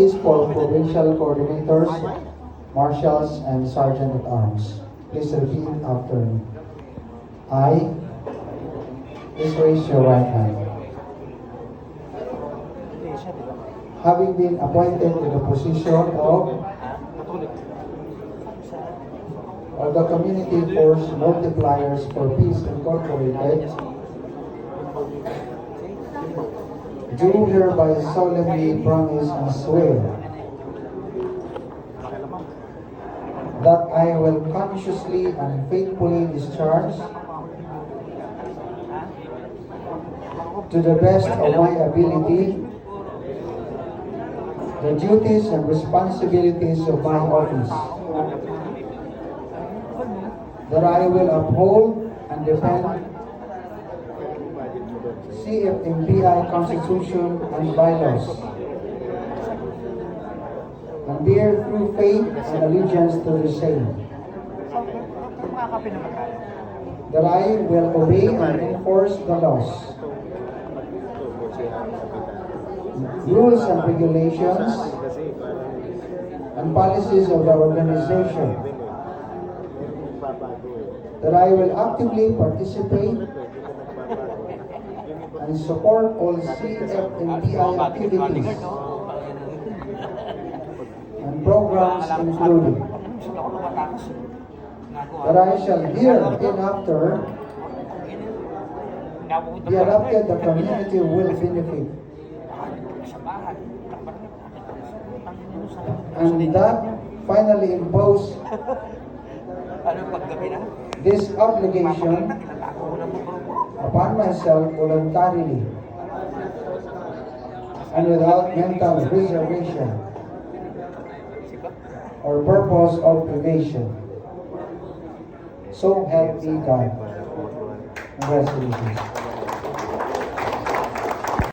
Office for Provincial Coordinators, Marshals, and Sergeant at Arms. Please repeat after me. I, please raise your right hand. Having been appointed to the position of the Community Force Multipliers for Peace Incorporated, do hereby solemnly promise and swear that I will consciously and faithfully discharge to the best of my ability the duties and responsibilities of my office, that I will uphold and defend CFMPI Constitution and bylaws, and bear true faith and allegiance to the same, that I will obey and enforce the laws, rules and regulations, and policies of the organization, that I will actively participate and support all CFMPI activities and programs including, that I shall hereafter be adopted the community will benefit, and that finally impose this obligation upon myself voluntarily and without mental reservation or purpose of privation. So help me God. Congratulations.